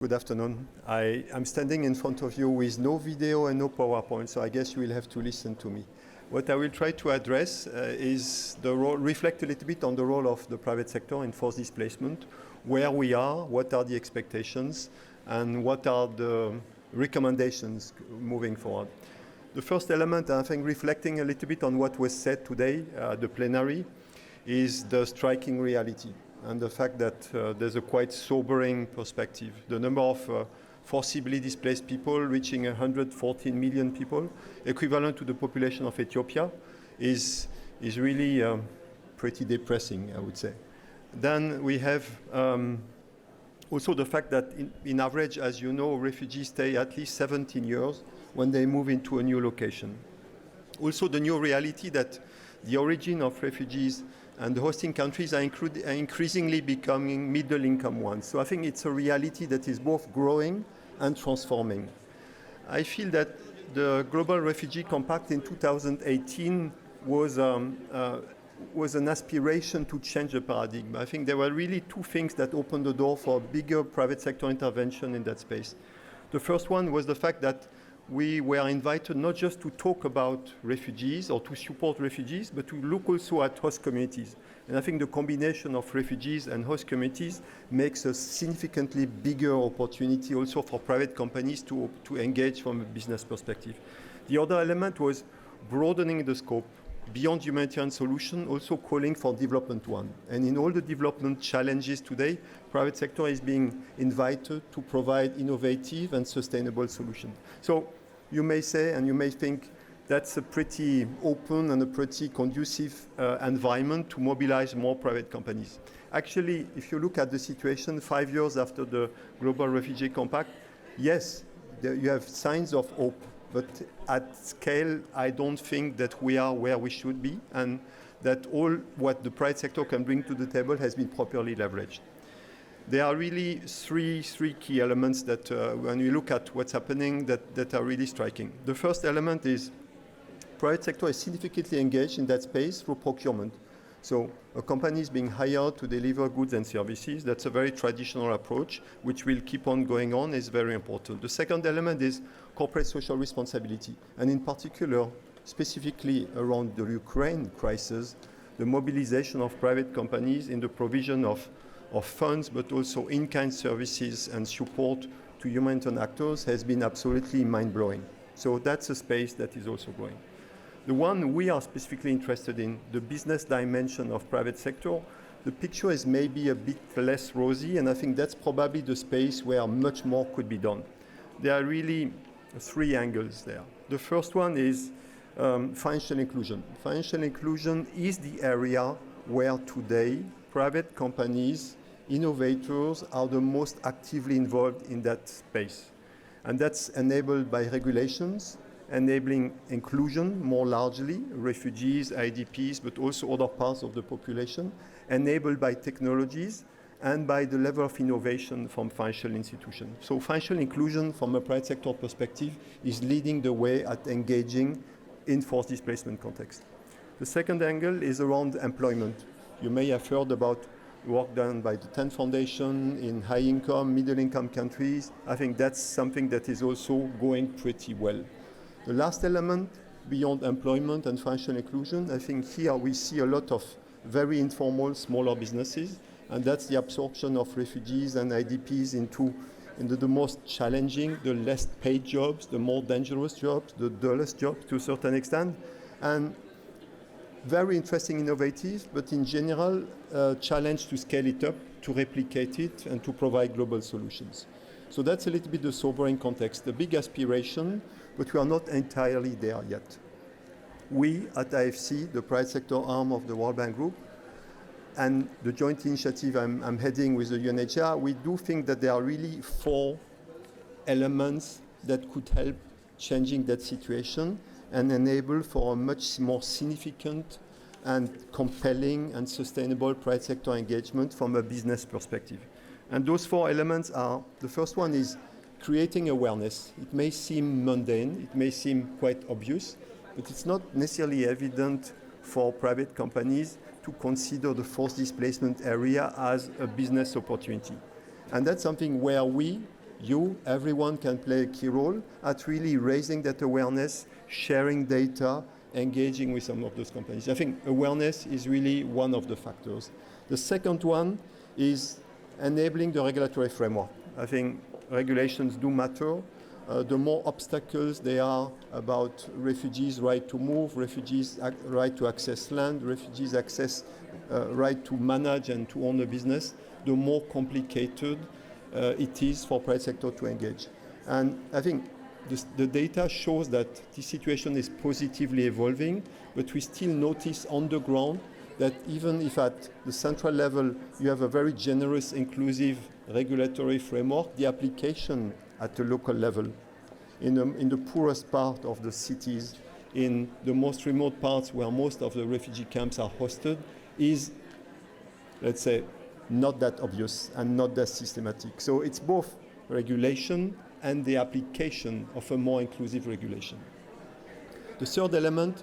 Good afternoon. I'm standing in front of you with no video and no PowerPoint, so I guess you will have to listen to me. What I will try to address is reflect a little bit on the role of the private sector in forced displacement, where we are, what are the expectations, and what are the recommendations moving forward. The first element, I think, reflecting a little bit on what was said today, the plenary, is the striking reality and the fact that there's a quite sobering perspective. The number of forcibly displaced people reaching 114 million people, equivalent to the population of Ethiopia, is really pretty depressing, I would say. Then we have also the fact that in average, as you know, refugees stay at least 17 years when they move into a new location. Also the new reality that the origin of refugees and the hosting countries are increasingly becoming middle-income ones. So I think it's a reality that is both growing and transforming. I feel that the Global Refugee Compact in 2018 was an aspiration to change the paradigm. I think there were really two things that opened the door for bigger private sector intervention in that space. The first one was the fact that we were invited not just to talk about refugees or to support refugees, but to look also at host communities. And I think the combination of refugees and host communities makes a significantly bigger opportunity also for private companies to engage from a business perspective. The other element was broadening the scope beyond humanitarian solution, also calling for development one. And in all the development challenges today, private sector is being invited to provide innovative and sustainable solutions. So you may say, and you may think, that's a pretty open and a pretty conducive environment to mobilize more private companies. Actually, if you look at the situation 5 years after the Global Refugee Compact, yes, you have signs of hope, but at scale, I don't think that we are where we should be, and that all what the private sector can bring to the table has been properly leveraged. There are really three key elements that when we look at what's happening that are really striking. The first element is private sector is significantly engaged in that space through procurement. So a company is being hired to deliver goods and services. That's a very traditional approach, which will keep on going on, is very important. The second element is corporate social responsibility, and in particular, specifically around the Ukraine crisis, the mobilization of private companies in the provision of funds, but also in-kind services and support to humanitarian actors has been absolutely mind-blowing. So that's a space that is also growing. The one we are specifically interested in, the business dimension of private sector, the picture is maybe a bit less rosy, and I think that's probably the space where much more could be done. There are really three angles there. The first one is financial inclusion. Financial inclusion is the area where today private companies, innovators are the most actively involved in that space. And that's enabled by regulations, enabling inclusion more largely, refugees, IDPs, but also other parts of the population, enabled by technologies and by the level of innovation from financial institutions. So financial inclusion from a private sector perspective is leading the way at engaging in forced displacement context. The second angle is around employment. You may have heard about work done by the 10 Foundation in high income, middle income countries. I think that's something that is also going pretty well. The last element, beyond employment and financial inclusion, I think here we see a lot of very informal, smaller businesses, and that's the absorption of refugees and IDPs into the most challenging, the less paid jobs, the more dangerous jobs, the dullest jobs to a certain extent, and very interesting, innovative, but in general, challenge to scale it up, to replicate it, and to provide global solutions. So that's a little bit the sobering context, the big aspiration, but we are not entirely there yet. We at IFC, the private sector arm of the World Bank Group, and the joint initiative I'm heading with the UNHCR, we do think that there are really 4 elements that could help changing that situation and enable for a much more significant and compelling and sustainable private sector engagement from a business perspective. And those 4 elements are, the first one is creating awareness. It may seem mundane, it may seem quite obvious, but it's not necessarily evident for private companies to consider the forced displacement area as a business opportunity. And that's something where we everyone can play a key role at really raising that awareness, sharing data, engaging with some of those companies. I think awareness is really one of the factors. The second one is enabling the regulatory framework. I think regulations do matter. The more obstacles there are about refugees' right to move, refugees' right to access land, refugees' right to manage and to own a business, the more complicated it is for private sector to engage. And I think the data shows that the situation is positively evolving, but we still notice on the ground that even if at the central level you have a very generous, inclusive regulatory framework, the application at the local level, in the poorest part of the cities, in the most remote parts where most of the refugee camps are hosted, is, let's say, not that obvious and not that systematic. So it's both regulation and the application of a more inclusive regulation. The third element,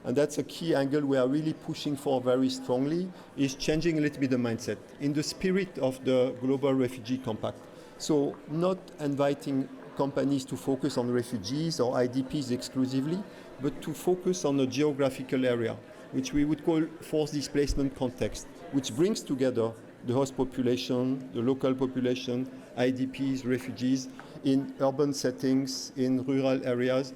and that's a key angle we are really pushing for very strongly, is changing a little bit the mindset in the spirit of the Global Refugee Compact. So not inviting companies to focus on refugees or IDPs exclusively, but to focus on a geographical area, which we would call forced displacement context, which brings together the host population, the local population, IDPs, refugees, in urban settings, in rural areas.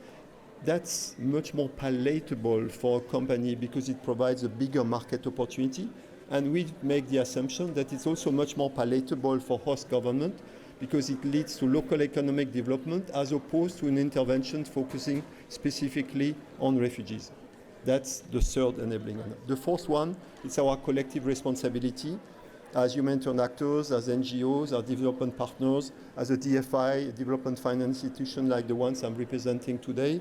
That's much more palatable for a company because it provides a bigger market opportunity. And we make the assumption that it's also much more palatable for host government because it leads to local economic development as opposed to an intervention focusing specifically on refugees. That's the third enabling. The fourth one is our collective responsibility as humanitarian actors, as NGOs, as development partners, as a DFI, a development finance institution like the ones I'm representing today.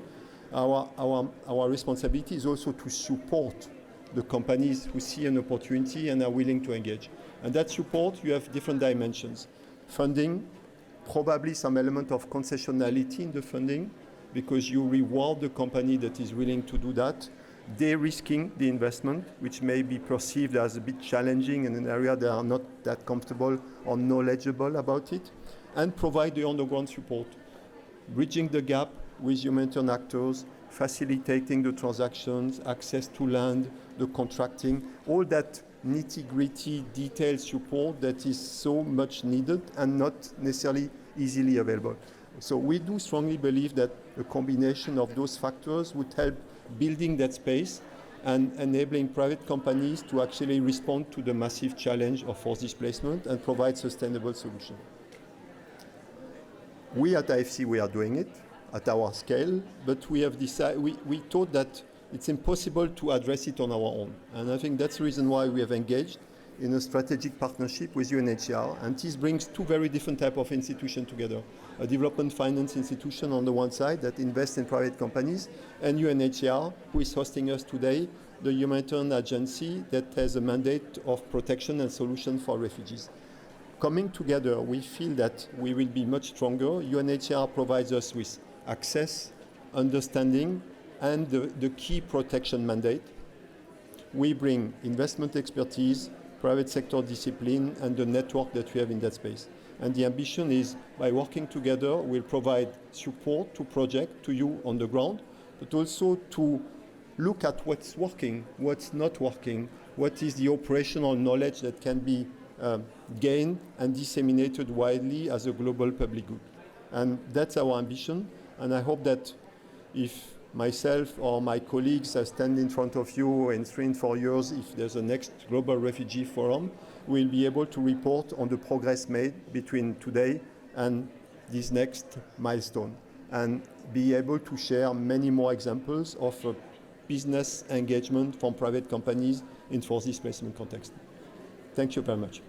Our responsibility is also to support the companies who see an opportunity and are willing to engage. And that support, you have different dimensions. Funding, probably some element of concessionality in the funding, because you reward the company that is willing to do that. De-risking the investment, which may be perceived as a bit challenging in an area they are not that comfortable or knowledgeable about it, and provide the on-the-ground support, bridging the gap with humanitarian actors, facilitating the transactions, access to land, the contracting, all that nitty-gritty detailed support that is so much needed and not necessarily easily available. So we do strongly believe that a combination of those factors would help building that space and enabling private companies to actually respond to the massive challenge of forced displacement and provide sustainable solutions. We at IFC, we are doing it at our scale, but we have decided, we thought that it's impossible to address it on our own. And I think that's the reason why we have engaged in a strategic partnership with UNHCR. And this brings two very different types of institutions together. A development finance institution on the one side that invests in private companies, and UNHCR, who is hosting us today, the humanitarian agency that has a mandate of protection and solution for refugees. Coming together, we feel that we will be much stronger. UNHCR provides us with access, understanding, and the key protection mandate. We bring investment expertise, private sector discipline, and the network that we have in that space. And the ambition is, by working together, we'll provide support to project, to you on the ground, but also to look at what's working, what's not working, what is the operational knowledge that can be gained and disseminated widely as a global public good. And that's our ambition. And I hope that if myself or my colleagues stand in front of you in 3 and 4 years, if there's a next Global Refugee Forum, we'll be able to report on the progress made between today and this next milestone, and be able to share many more examples of business engagement from private companies in forced displacement context. Thank you very much.